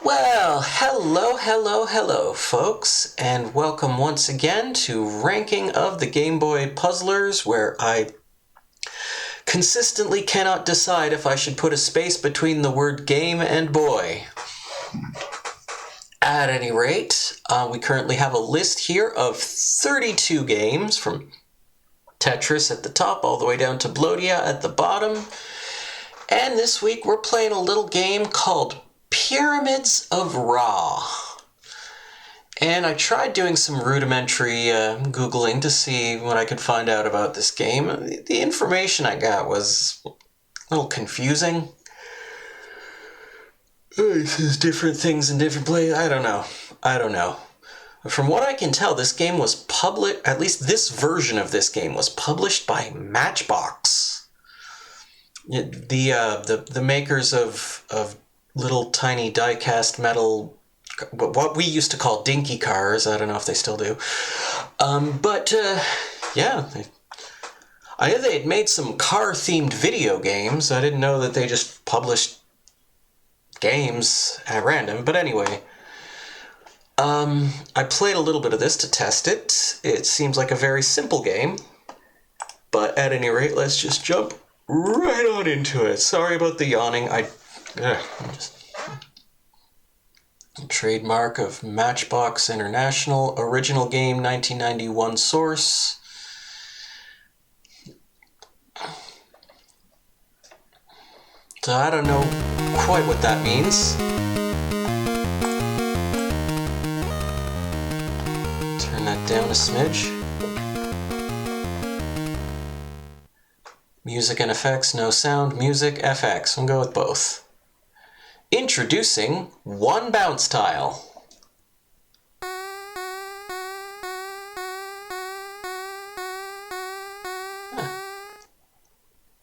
Well, hello, folks, and welcome once again to Ranking of the Game Boy Puzzlers, where I consistently cannot decide if I should put a space between the word game and boy. At any rate, we currently have a list here of 32 games, from Tetris at the top all the way down to Blodia at the bottom. And this week we're playing a little game called Pyramids of Ra. And I tried doing some rudimentary Googling to see what I could find out about this game. The information I got was a little confusing. It says different things in different places. I don't know. From what I can tell, this game was published, at least this version of this game was published by Matchbox. The makers of little tiny die-cast metal, what we used to call dinky cars. I don't know if they still do. Yeah. I knew they had made some car-themed video games. I didn't know that they just published games at random. But anyway, I played a little bit of this to test it. It seems like a very simple game. But at any rate, let's just jump right on into it. Sorry about the yawning. Trademark of Matchbox International, original game, 1991 source. So I don't know quite what that means. Turn that down a smidge. Music and effects, no sound. Music, FX. We'll go with both. Introducing one bounce tile.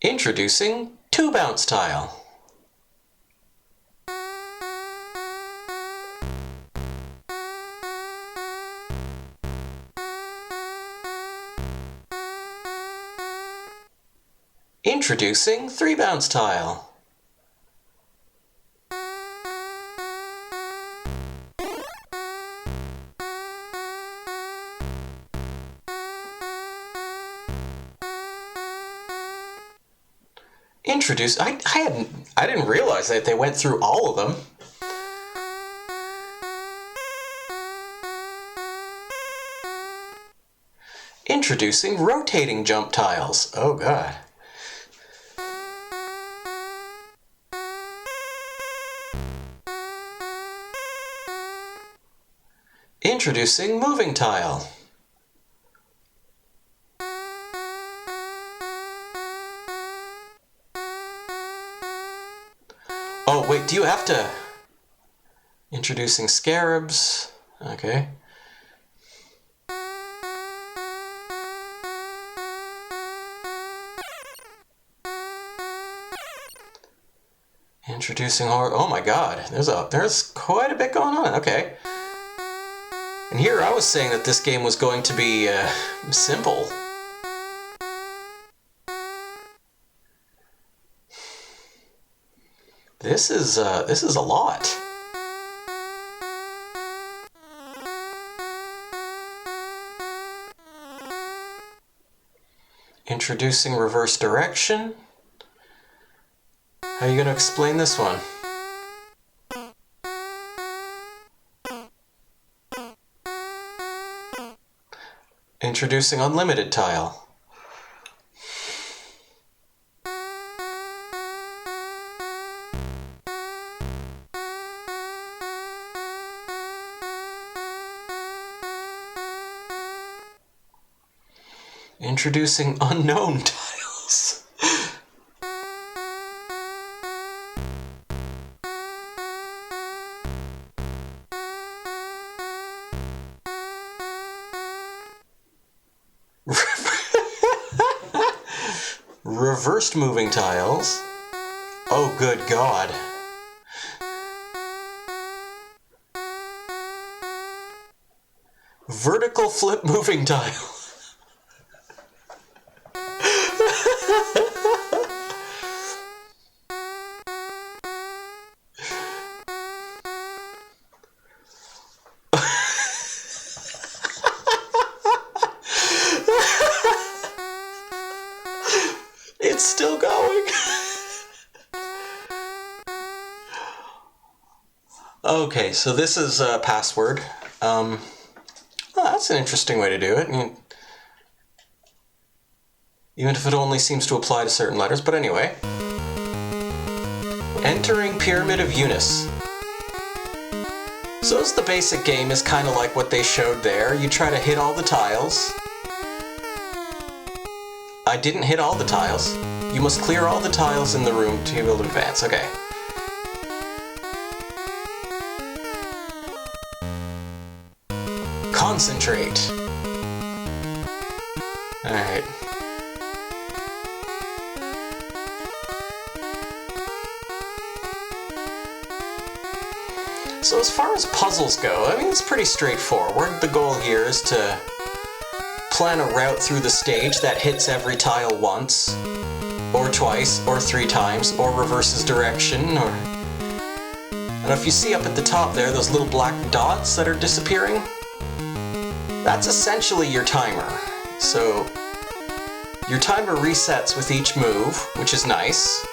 Introducing two bounce tile. Introducing three bounce tile. I didn't realize that they went through all of them. Introducing rotating jump tiles. Oh god. Introducing moving tile. Oh, wait, do you have to... Introducing scarabs. Okay. Introducing horror... Oh my god, there's quite a bit going on. Okay. And here I was saying that this game was going to be simple. This is a lot. Introducing reverse direction. How are you going to explain this one? Introducing unlimited tile. Introducing unknown tiles. Reversed moving tiles. Oh, good God. Vertical flip moving tile. Okay, so this is a password. Well, that's an interesting way to do it. Even if it only seems to apply to certain letters, but anyway. Entering Pyramid of Eunice. So the basic game is kind of like what they showed there. You try to hit all the tiles. I didn't hit all the tiles. You must clear all the tiles in the room to be able to advance. Okay. Concentrate. Alright. So as far as puzzles go, I mean, it's pretty straightforward. The goal here is to plan a route through the stage that hits every tile once, or twice, or 3 times, or reverses direction, or... And if you see up at the top there, those little black dots that are disappearing, that's essentially your timer. So, your timer resets with each move, which is nice.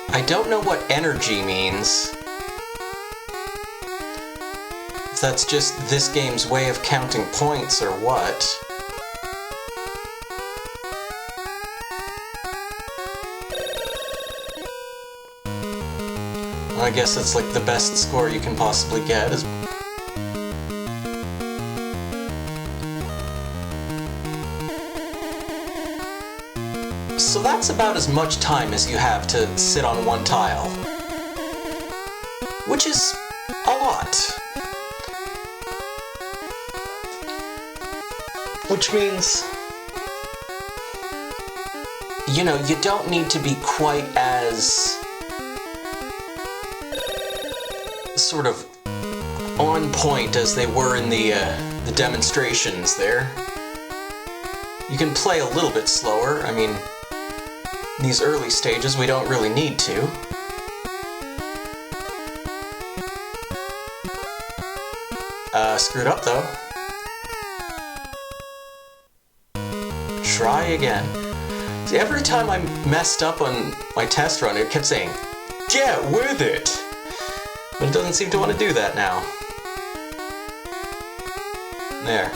I don't know what energy means. If that's just this game's way of counting points or what. I guess it's like the best score you can possibly get is... So that's about as much time as you have to sit on one tile. Which is a lot. Which means, you know, you don't need to be quite as sort of on point as they were in the demonstrations there. You can play a little bit slower. I mean, in these early stages, we don't really need to. Screwed up, though. Try again. See, every time I messed up on my test run, it kept saying, "Get with it!" But it doesn't seem to want to do that now. There.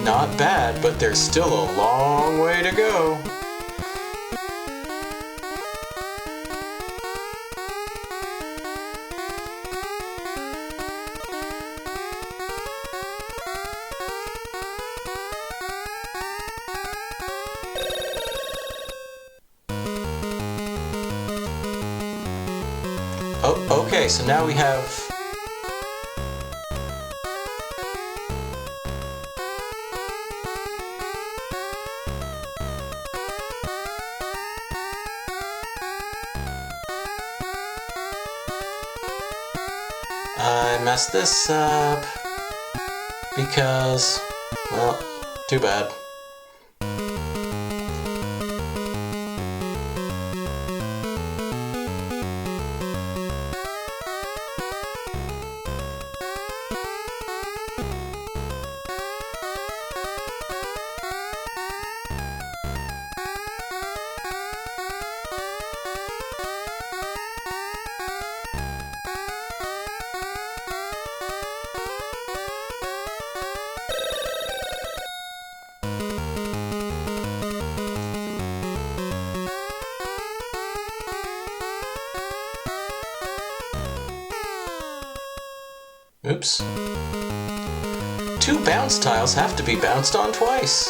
Not bad, but there's still a long way to go. Oh, okay, so now we have... I messed this up because, well, too bad. Oops. 2 bounce tiles have to be bounced on twice.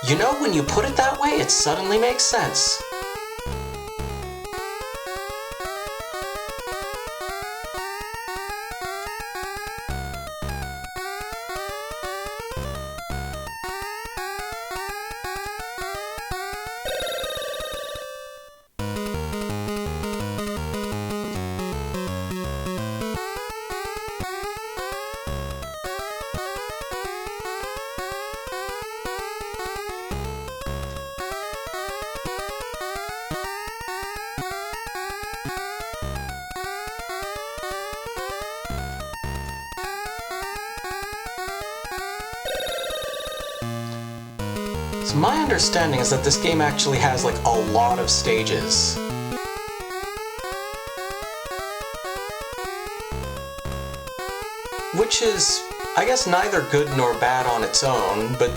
You know, when you put it that way, it suddenly makes sense. So my understanding is that this game actually has like a lot of stages. Which is, I guess, neither good nor bad on its own, but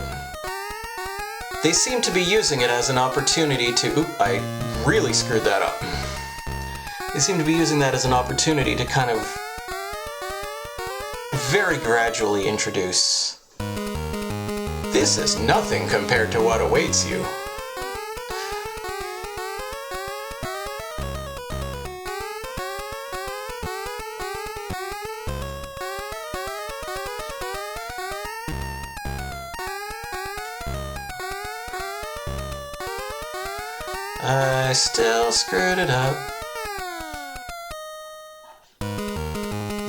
they seem to be using it as an opportunity to... Oop, I really screwed that up. They seem to be using that as an opportunity to kind of very gradually introduce... This is nothing compared to what awaits you. I still screwed it up.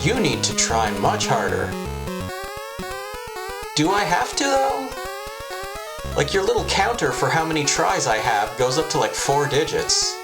You need to try much harder. Do I have to, though? Like, your little counter for how many tries I have goes up to like 4 digits.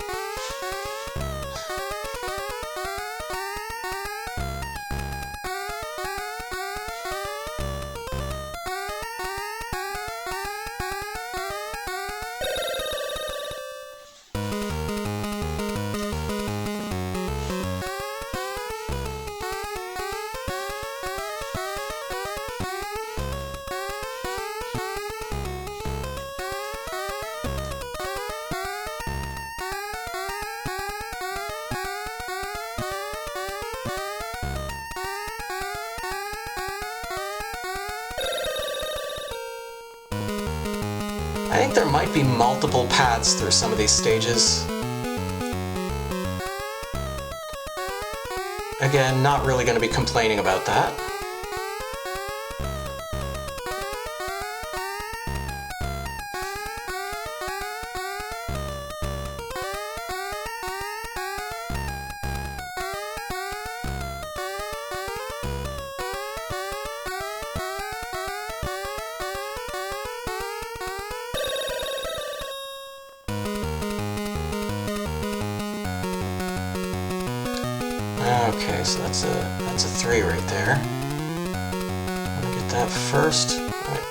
I think there might be multiple paths through some of these stages. Again, not really going to be complaining about that. Okay, so that's a 3 right there. I'm gonna get that first. Right.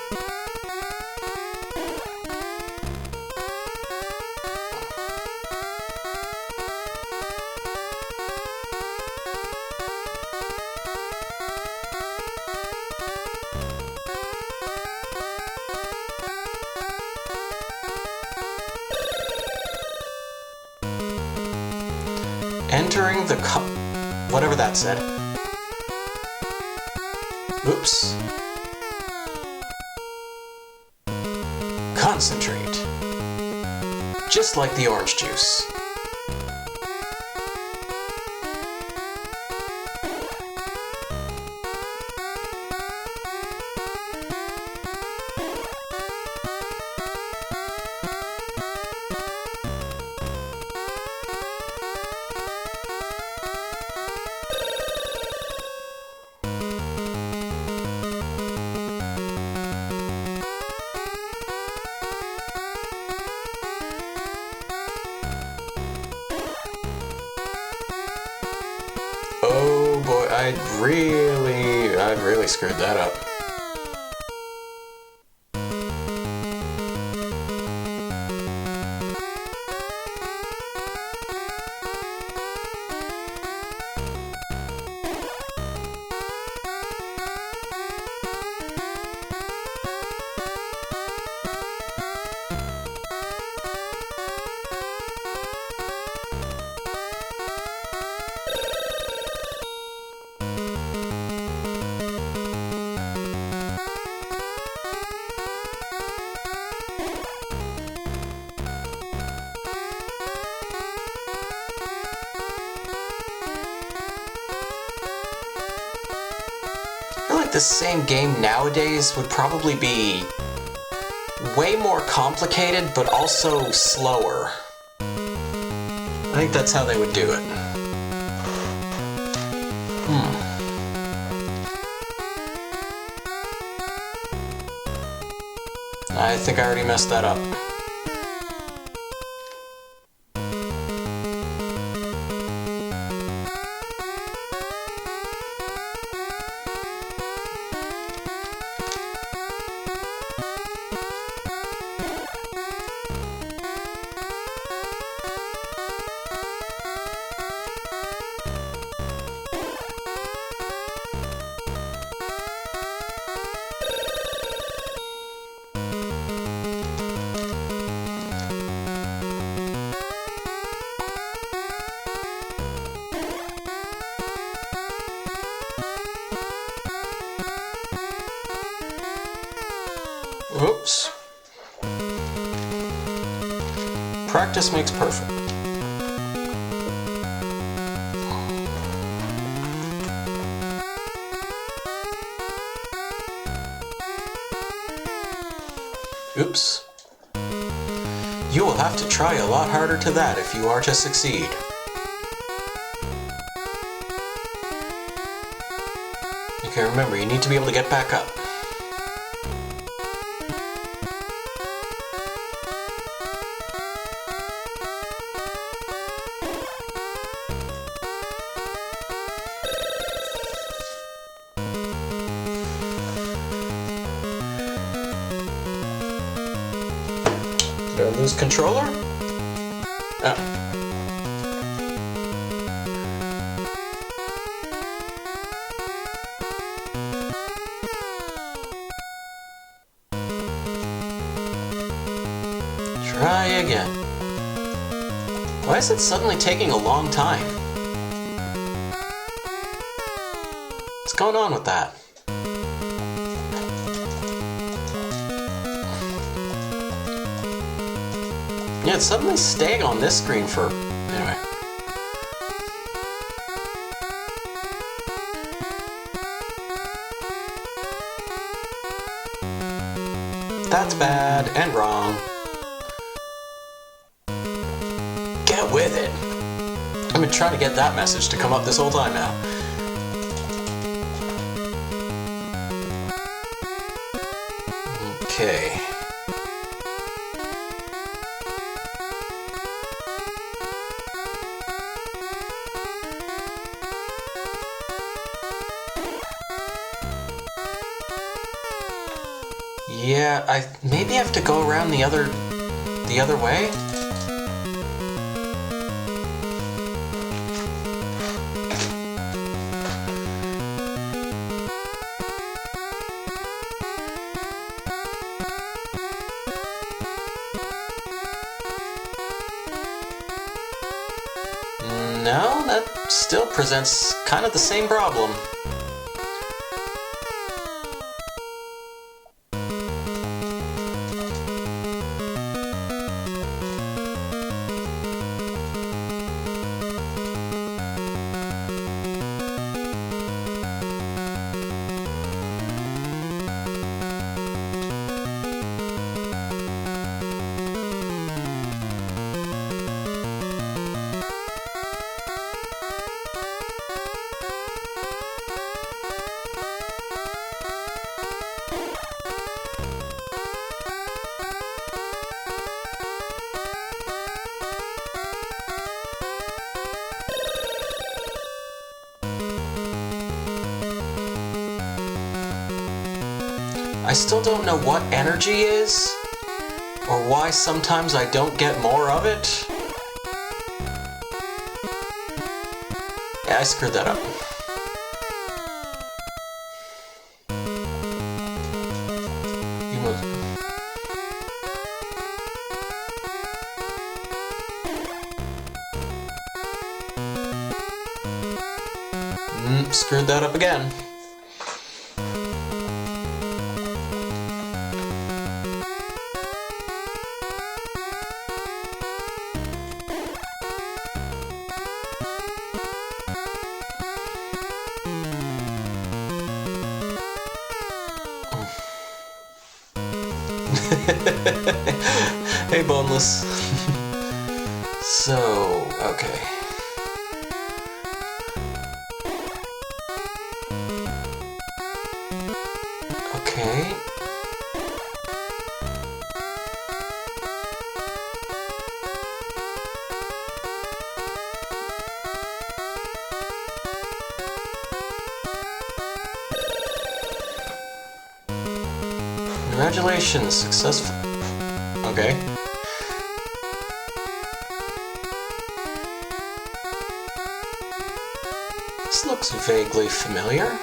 Entering the cup. Whatever that said. Oops. Concentrate. Just like the orange juice. Oh boy, I'd really screwed that up. I feel like the same game nowadays would probably be way more complicated, but also slower. I think that's how they would do it. I think I already messed that up. Practice makes perfect. Oops. You will have to try a lot harder to that if you are to succeed. Okay, remember, you need to be able to get back up. Did I lose controller? Oh. Try again. Why is it suddenly taking a long time? What's going on with that? Yeah, it's suddenly staying on this screen for... Anyway. That's bad and wrong. Get with it. I've been trying to get that message to come up this whole time now. Okay. Yeah, I maybe have to go around the other way. No, that still presents kind of the same problem. I still don't know what energy is, or why sometimes I don't get more of it. Yeah, I screwed that up. You move. Screwed that up again. Hey, Boneless. So, okay. Okay. Congratulations, successful. Okay. This looks vaguely familiar.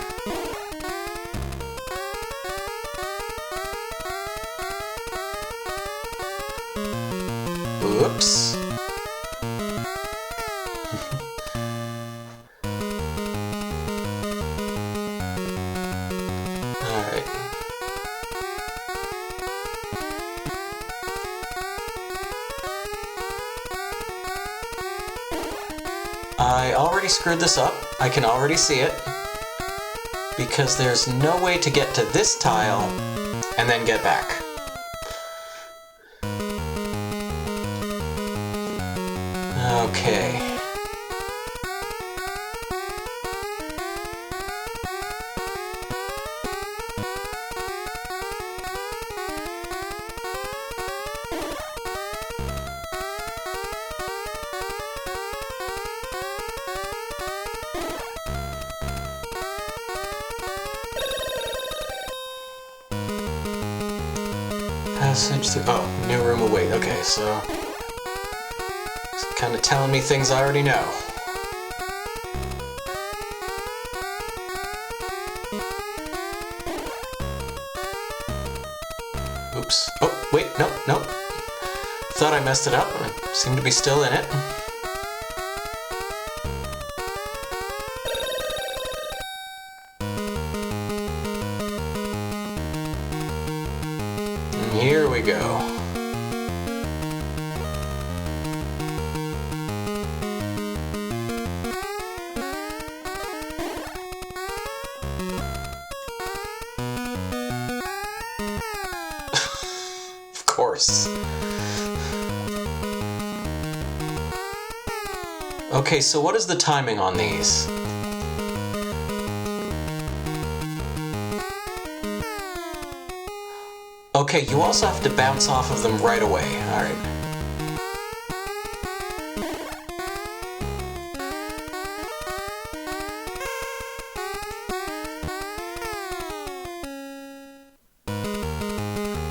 Oops. Alright. I already screwed this up. I can already see it. Because there's no way to get to this tile and then get back. Okay. Passage through. Oh, new room await. Okay, so it's kind of telling me things I already know. Oops. Oh, wait, no. Thought I messed it up. I seem to be still in it. And here we go. Of course. Okay, so what is the timing on these? Okay, you also have to bounce off of them right away. Alright.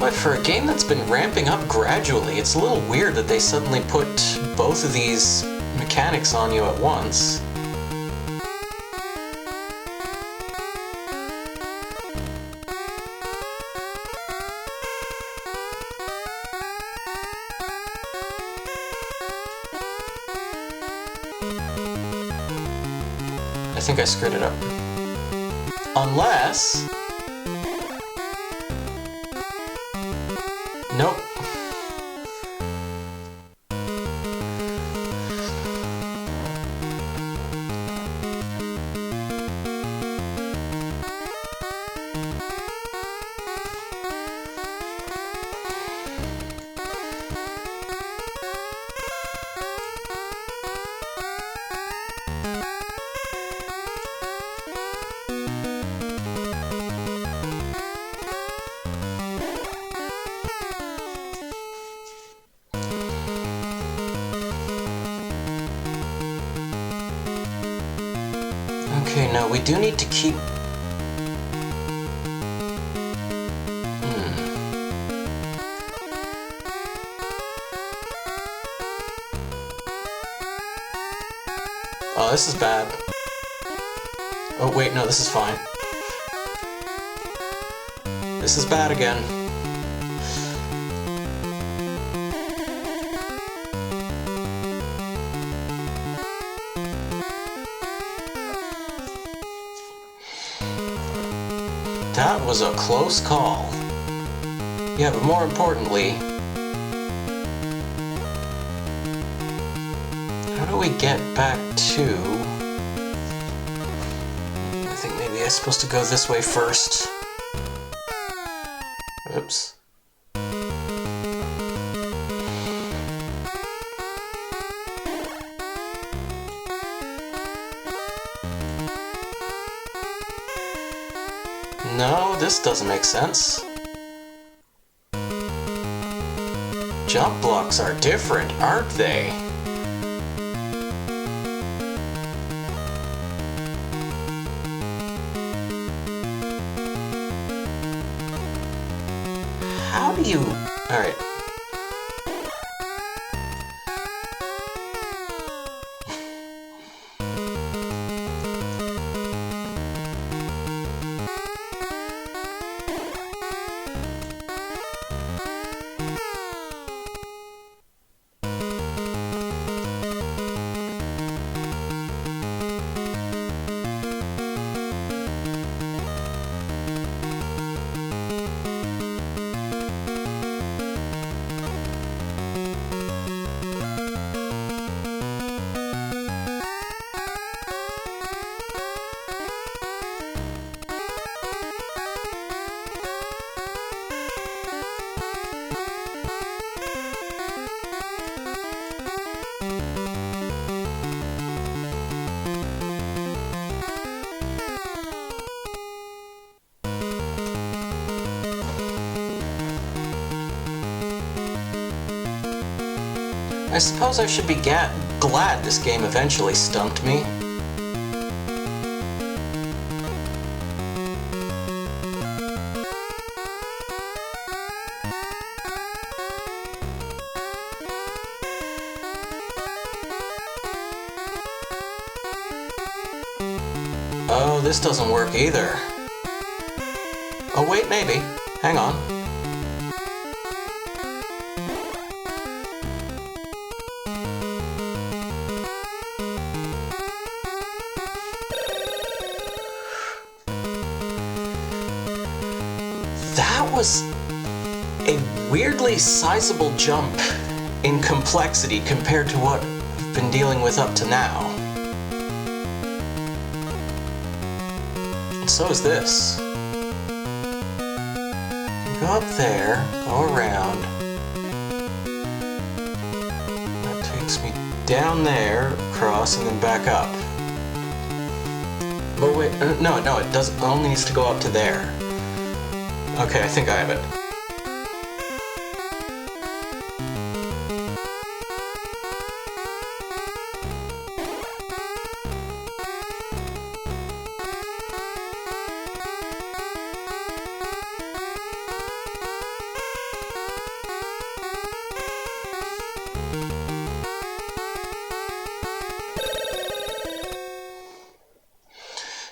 But for a game that's been ramping up gradually, it's a little weird that they suddenly put both of these mechanics on you at once. I think I screwed it up. Unless... Nope. Okay, now we do need to keep... Oh, this is bad. Oh, wait, no, this is fine. This is bad again. That was a close call. Yeah, but more importantly, how do we get back to... I think maybe I'm supposed to go this way first. Oops. No, this doesn't make sense. Jump blocks are different, aren't they? How do you... Alright. suppose I should be glad this game eventually stumped me. Oh, this doesn't work either. Oh wait, maybe. Hang on. That was a weirdly sizable jump in complexity compared to what I've been dealing with up to now. And so is this. Go up there, go around. That takes me down there, across, and then back up. But wait, no, it doesn't. It only needs to go up to there. Okay, I think I have it.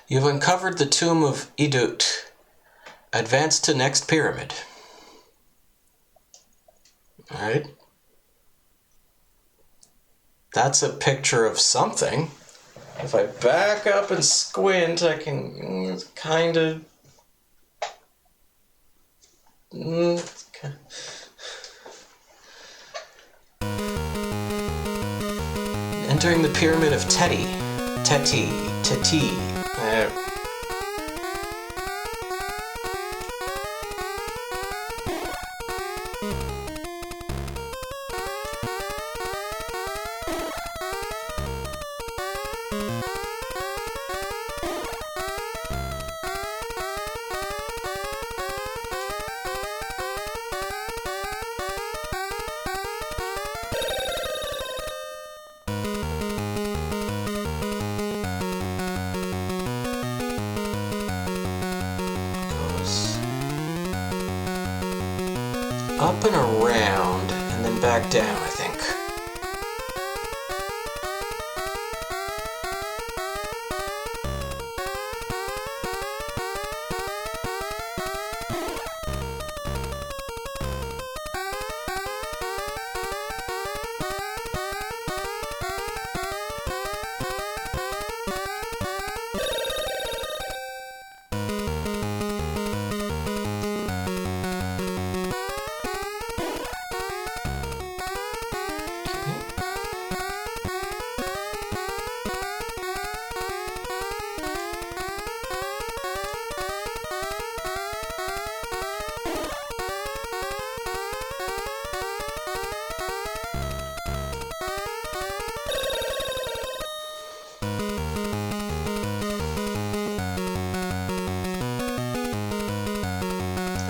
You've uncovered the tomb of Idut. Advance to next pyramid. Alright. That's a picture of something. If I back up and squint, I can kind of... Entering the pyramid of Teti. Up and around, and then back down, I think.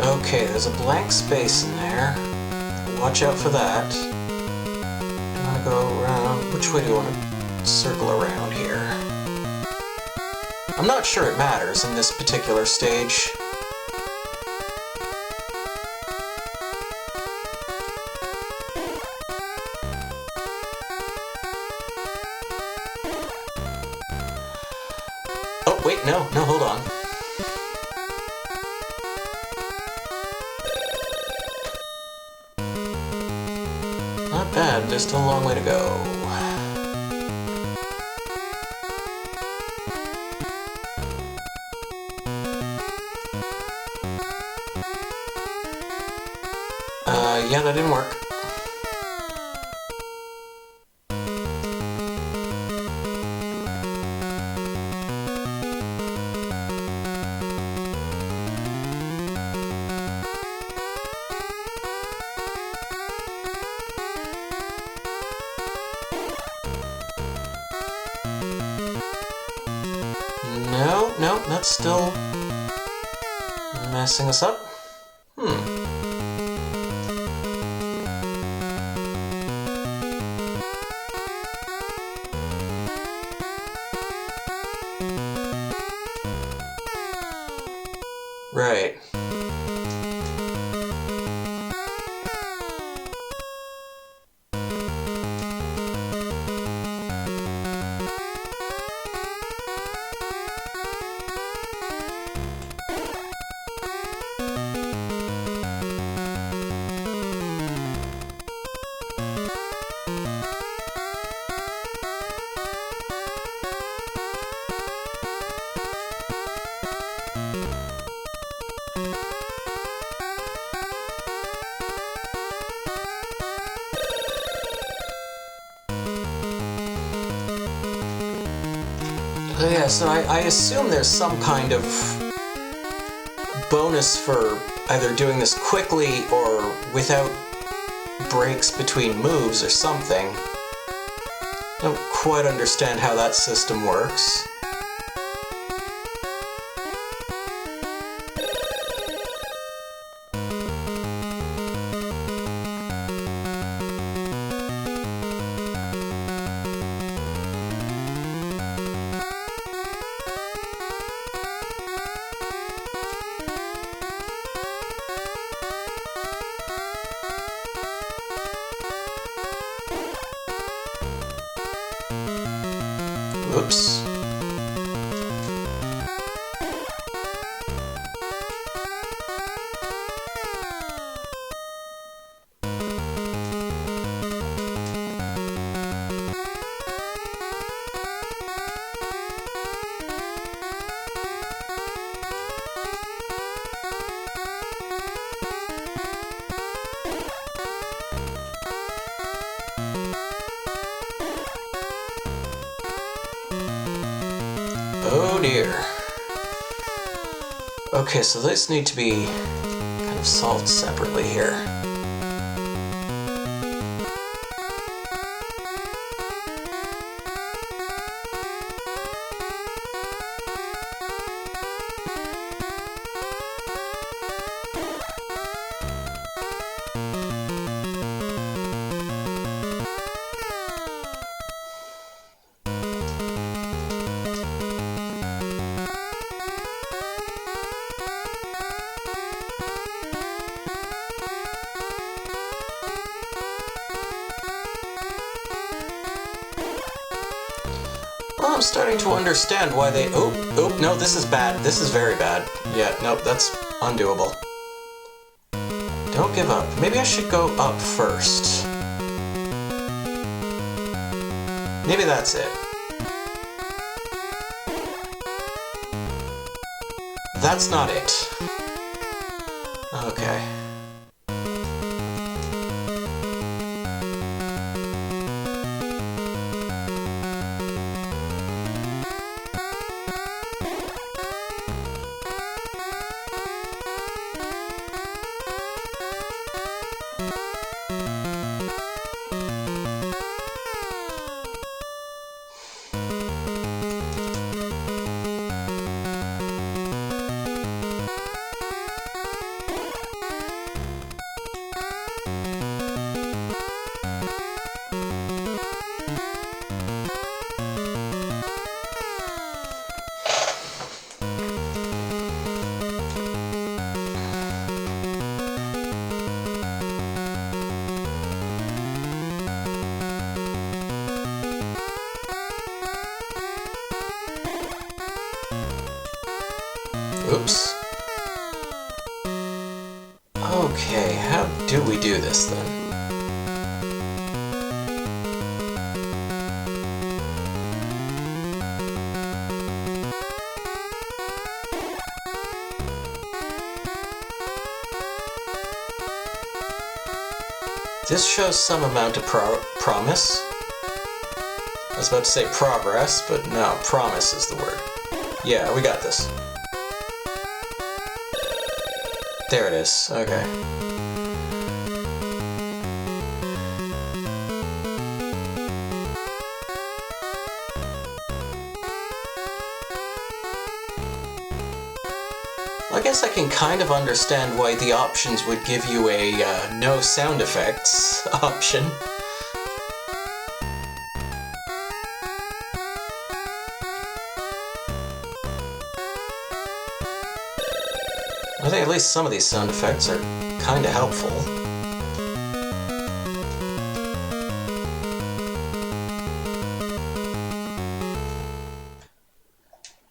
Okay, there's a blank space in there. Watch out for that. I'm gonna go around. Which way do you want to circle around here? I'm not sure it matters in this particular stage. Oh, wait, no, hold on. Not bad, there's still a long way to go. Yeah, that didn't work. No, that's still messing us up. Right. Yeah, so I assume there's some kind of bonus for either doing this quickly or without breaks between moves or something. I don't quite understand how that system works. Whoops. Oh dear. Okay, so these need to be kind of solved separately here. Well, I'm starting to understand why they... Oh, no, this is bad. This is very bad. Yeah, nope, that's undoable. Don't give up. Maybe I should go up first. Maybe that's it. That's not it. Okay. Oops. Okay, how do we do this then? This shows some amount of promise. I was about to say progress, but no, promise is the word. Yeah, we got this. There it is. Okay. Well, I guess I can kind of understand why the options would give you a no sound effects option. I think at least some of these sound effects are kind of helpful.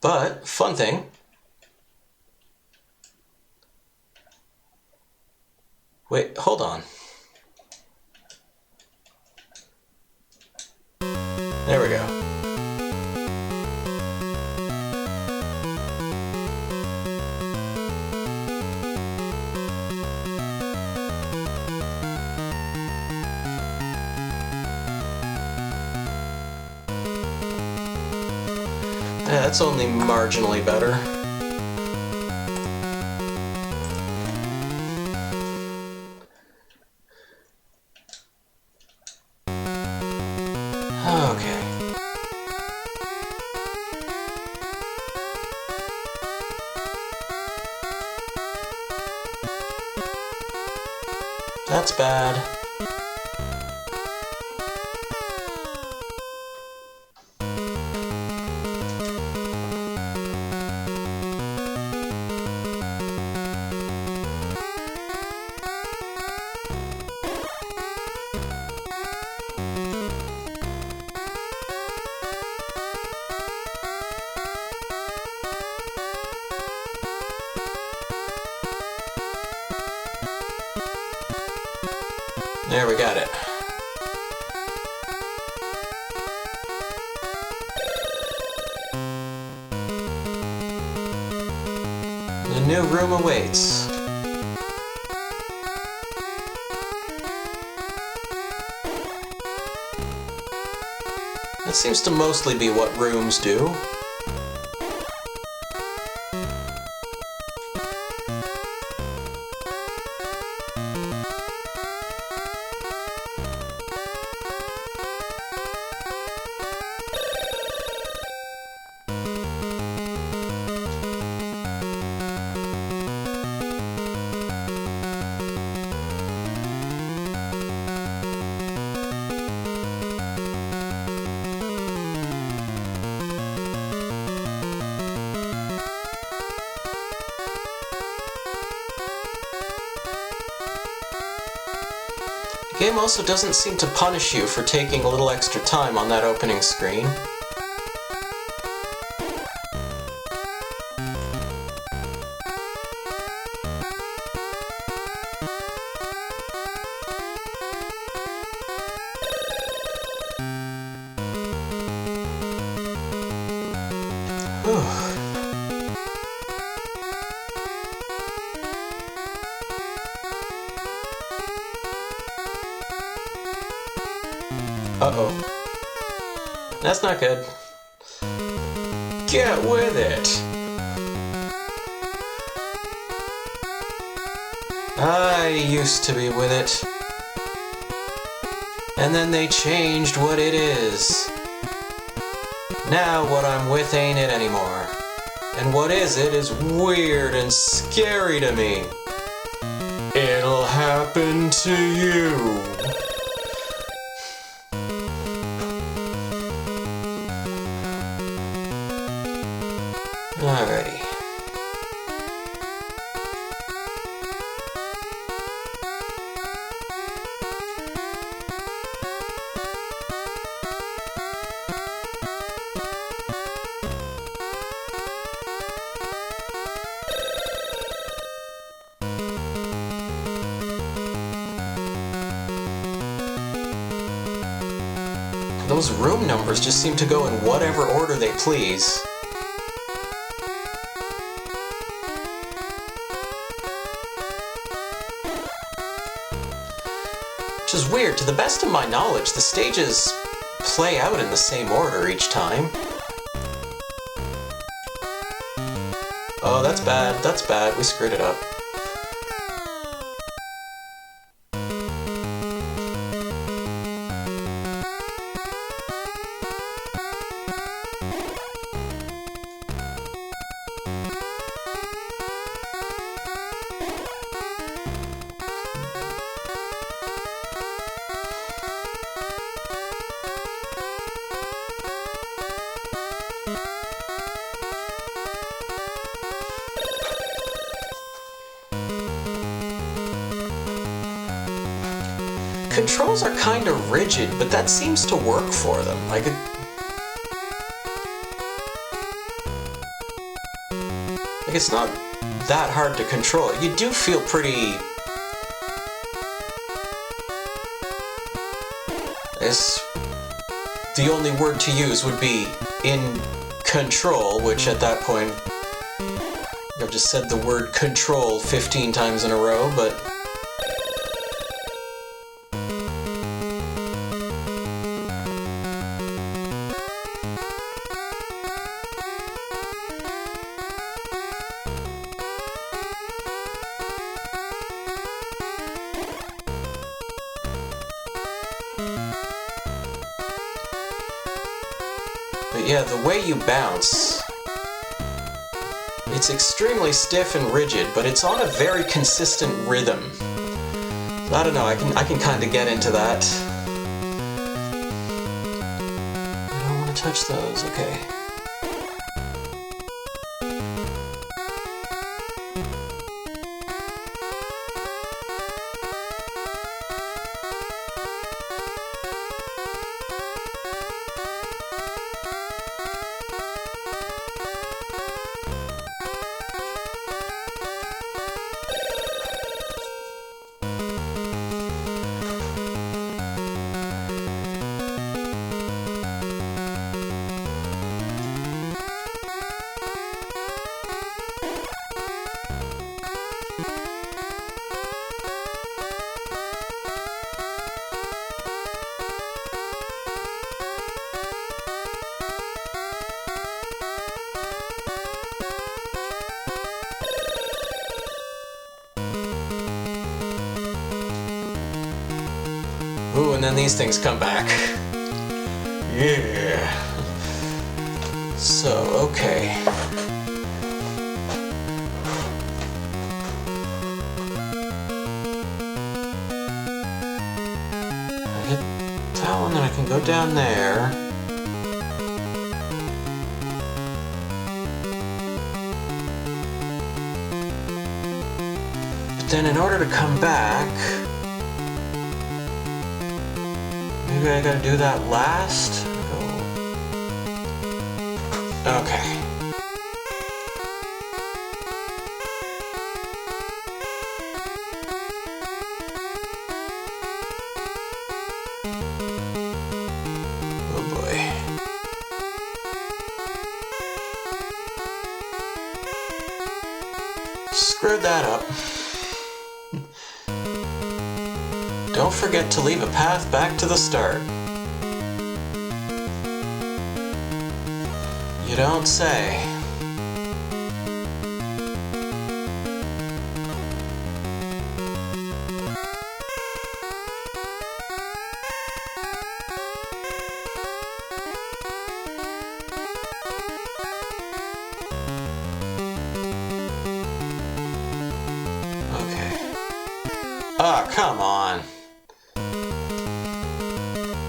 But, fun thing, wait, hold on. There we go. Yeah, that's only marginally better. Okay. That's bad. There, we got it. The new room awaits. That seems to mostly be what rooms do. The game also doesn't seem to punish you for taking a little extra time on that opening screen. Whew. Uh-oh. That's not good. Get with it! I used to be with it. And then they changed what it is. Now what I'm with ain't it anymore. And what is it is weird and scary to me. It'll happen to you. Alrighty. Those room numbers just seem to go in whatever order they please. Which is weird. To the best of my knowledge, the stages play out in the same order each time. Oh, that's bad. That's bad. We screwed it up. controls are kind of rigid, but that seems to work for them. Like it's not that hard to control. You do feel pretty... The only word to use would be in control, which at that point, I've just said the word control 15 times in a row, but... But yeah, the way you bounce, it's extremely stiff and rigid, but it's on a very consistent rhythm. I don't know, I can kind of get into that. I don't want to touch those, okay. Ooh, and then these things come back. Yeah. So, okay. I hit that one, then I can go down there. But then in order to come back, maybe I gotta do that last? Okay. Oh boy. Screwed that up. Don't forget to leave a path back to the start. You don't say. Okay. Ah, come on.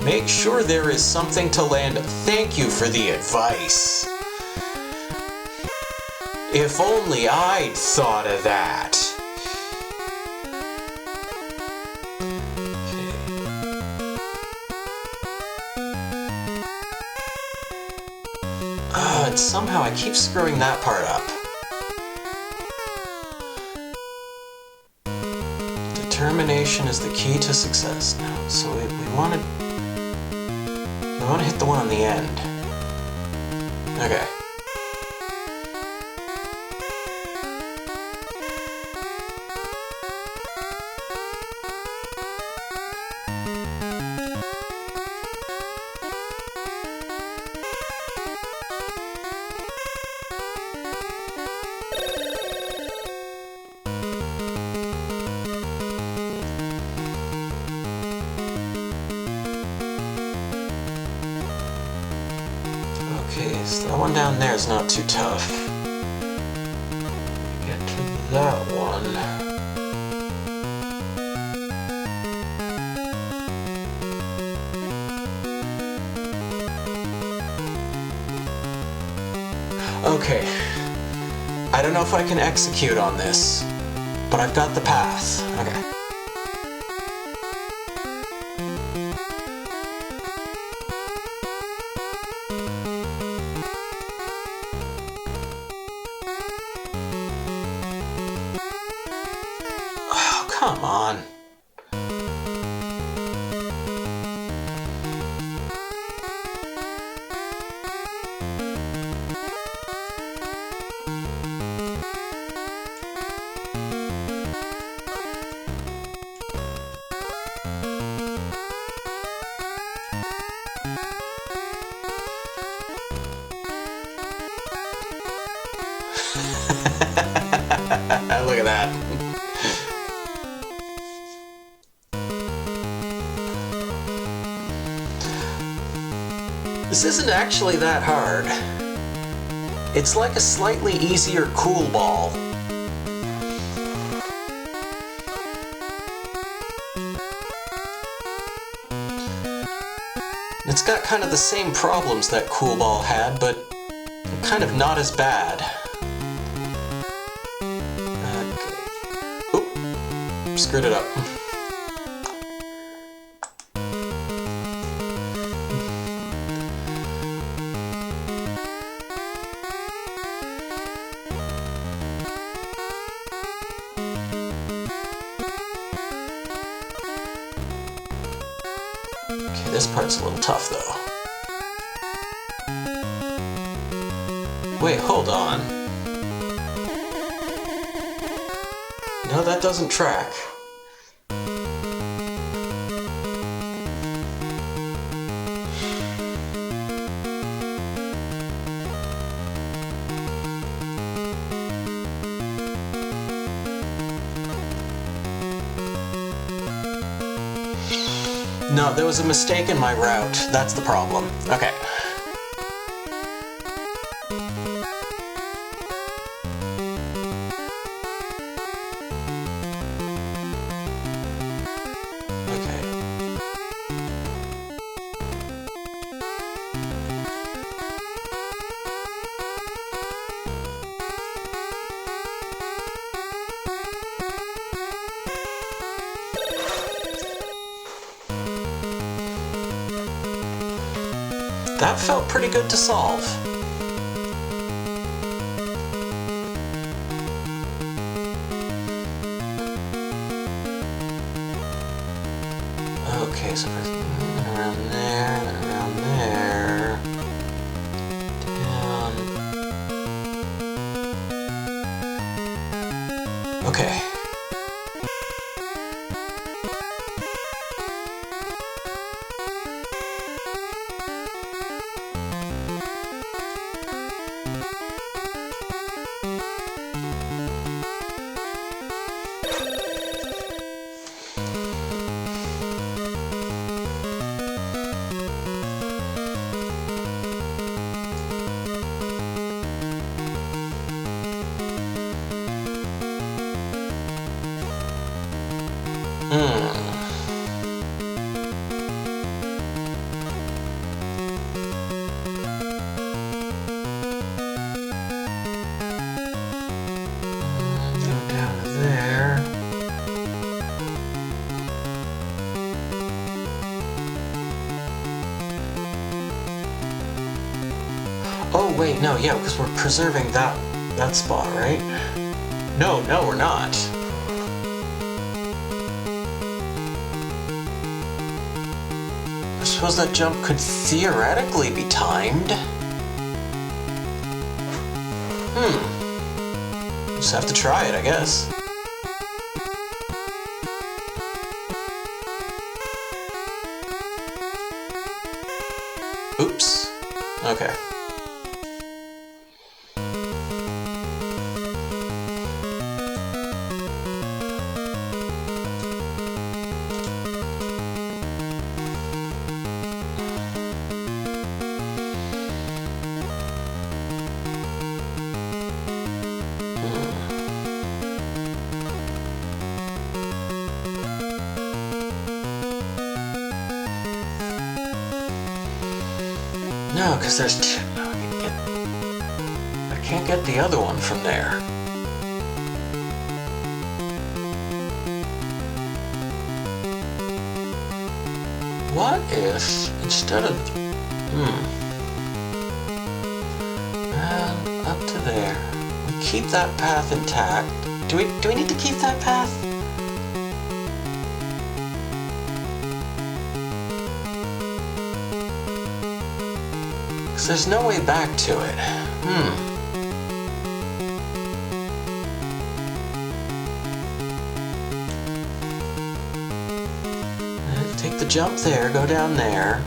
Make sure there is something to land. Thank you for the advice. If only I'd thought of that. Okay. And somehow I keep screwing that part up. Determination is the key to success. Now, so we want to hit the one on the end. Okay. Okay, so that one down there is not too tough. Get to that one. Okay. I don't know if I can execute on this, but I've got the path. Okay. Come on. Look at that. This isn't actually that hard. It's like a slightly easier Cool Ball. It's got kind of the same problems that Cool Ball had, but kind of not as bad. Okay. Oop, screwed it up. Okay, this part's a little tough though. Wait, hold on. No, that doesn't track. No, there was a mistake in my route. That's the problem. Okay. That felt pretty good to solve. Okay, so first around there, around there, down. Okay. Go down to there. Oh wait, no, yeah, because we're preserving that spot, right? No, we're not. I suppose that jump could theoretically be timed. Just have to try it, I guess. Oops. Okay. No, because there's two. I can't get the other one from there. What if instead of up to there, we keep that path intact? Do we need to keep that path? There's no way back to it. Take the jump there, go down there.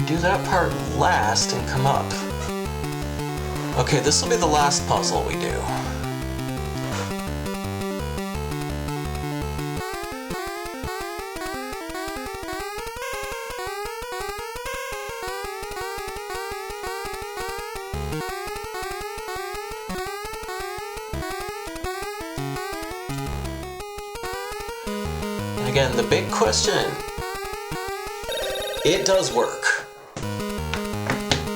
Do that part last and come up. Okay, this will be the last puzzle we do. And again, the big question. It does work.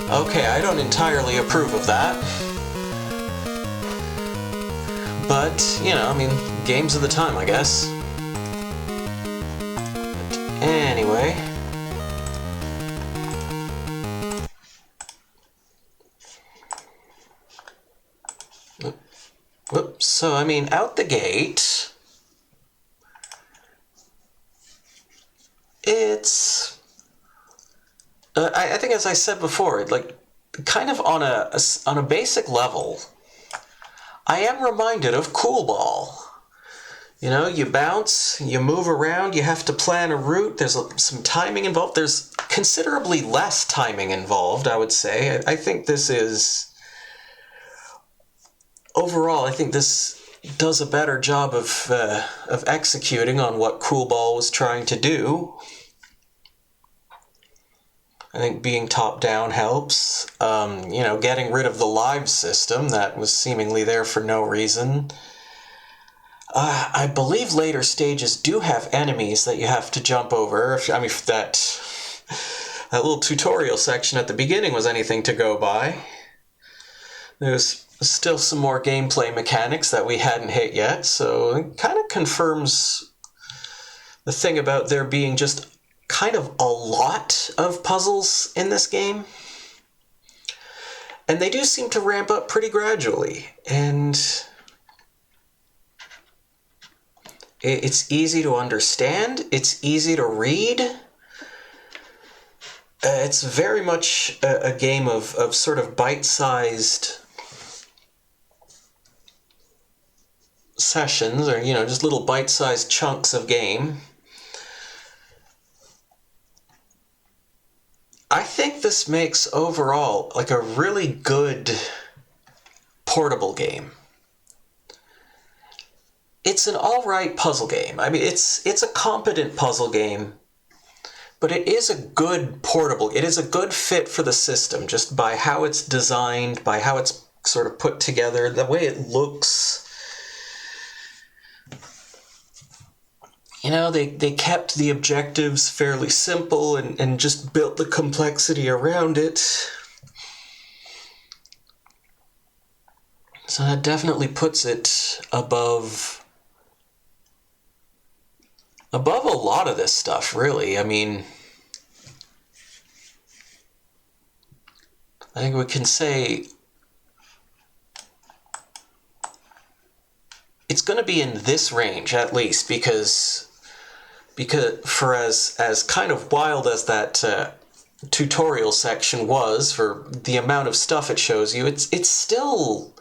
Okay, I don't entirely approve of that. But, you know, I mean, games of the time, I guess. But anyway. Whoops. So, I mean, out the gate, it's... I think, as I said before, like, kind of on a basic level, I am reminded of Cool Ball. You know, you bounce, you move around, you have to plan a route, there's some timing involved. There's considerably less timing involved, I would say. I think this is... Overall, I think this does a better job of executing on what Cool Ball was trying to do. I think being top-down helps. You know, getting rid of the live system that was seemingly there for no reason. I believe later stages do have enemies that you have to jump over. If that little tutorial section at the beginning was anything to go by. There's still some more gameplay mechanics that we hadn't hit yet, so it kind of confirms the thing about there being just kind of a lot of puzzles in this game. And they do seem to ramp up pretty gradually. And it's easy to understand. It's easy to read. It's very much a game of sort of bite-sized sessions, or, you know, just little bite-sized chunks of game. I think this makes overall like a really good portable game. It's an all-right puzzle game. I mean, it's a competent puzzle game, but it is a good portable. It is a good fit for the system, just by how it's designed, by how it's sort of put together, the way it looks. You know, they kept the objectives fairly simple and just built the complexity around it. So that definitely puts it above a lot of this stuff, really. I mean, I think we can say it's going to be in this range, at least, because for as kind of wild as that tutorial section was, for the amount of stuff it shows you, it's still...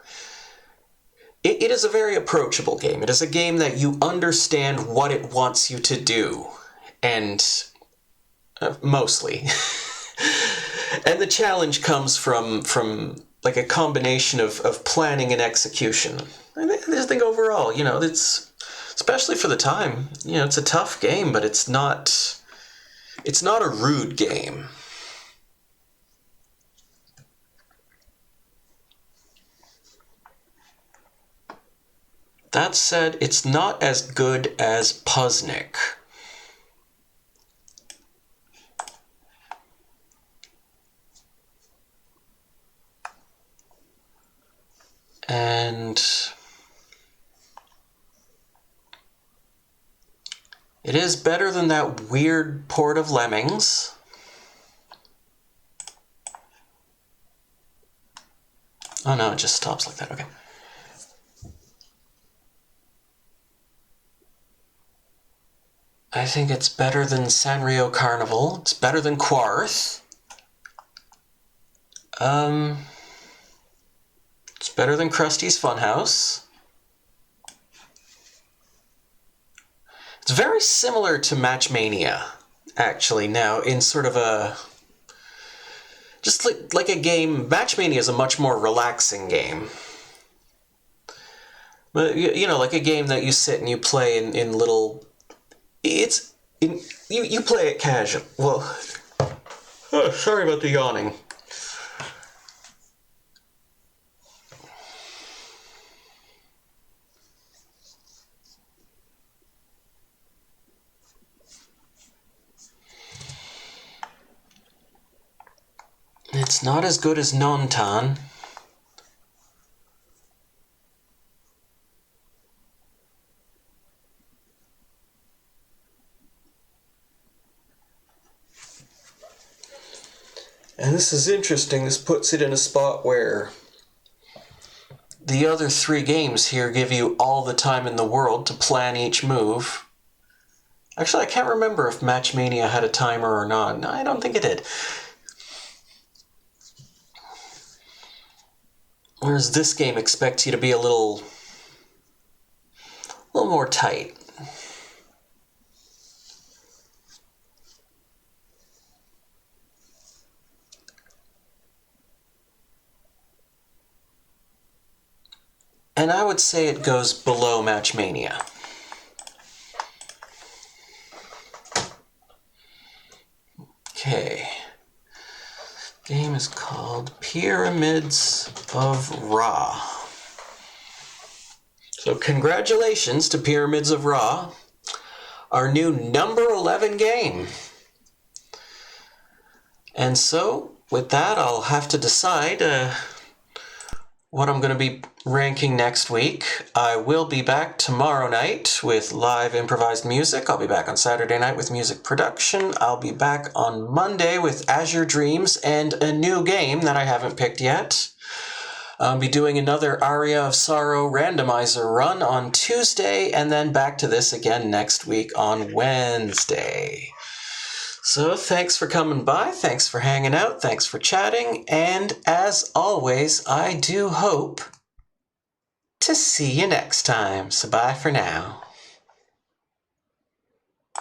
It is a very approachable game. It is a game that you understand what it wants you to do, and mostly. And the challenge comes from like a combination of planning and execution. I just think overall, you know, it's... Especially for the time, you know, it's a tough game, but it's not a rude game. That said, it's not as good as Puzznic. And it is better than that weird port of Lemmings. Oh no, it just stops like that. Okay. I think it's better than Sanrio Carnival. It's better than Quarth. It's better than Krusty's Funhouse. It's very similar to Matchmania, actually, now, in sort of a... Just like a game... Matchmania is a much more relaxing game. But, you know, like a game that you sit and you play in little... You play it casual. Well... Oh, sorry about the yawning. It's not as good as Nontan. And this is interesting. This puts it in a spot where the other 3 games here give you all the time in the world to plan each move. Actually, I can't remember if Matchmania had a timer or not. No, I don't think it did. Whereas this game expects you to be a little more tight. And I would say it goes below Matchmania. Okay. Game is called Pyramids of Ra. So congratulations to Pyramids of Ra, our new number 11 game. And so, with that, I'll have to decide what I'm going to be ranking next week. I will be back tomorrow night with live improvised music. I'll be back on Saturday night with music production. I'll be back on Monday with Azure Dreams and a new game that I haven't picked yet. I'll be doing another Aria of Sorrow randomizer run on Tuesday, and then back to this again next week on Wednesday. So thanks for coming by, thanks for hanging out, thanks for chatting, and as always, I do hope to see you next time. So bye for now.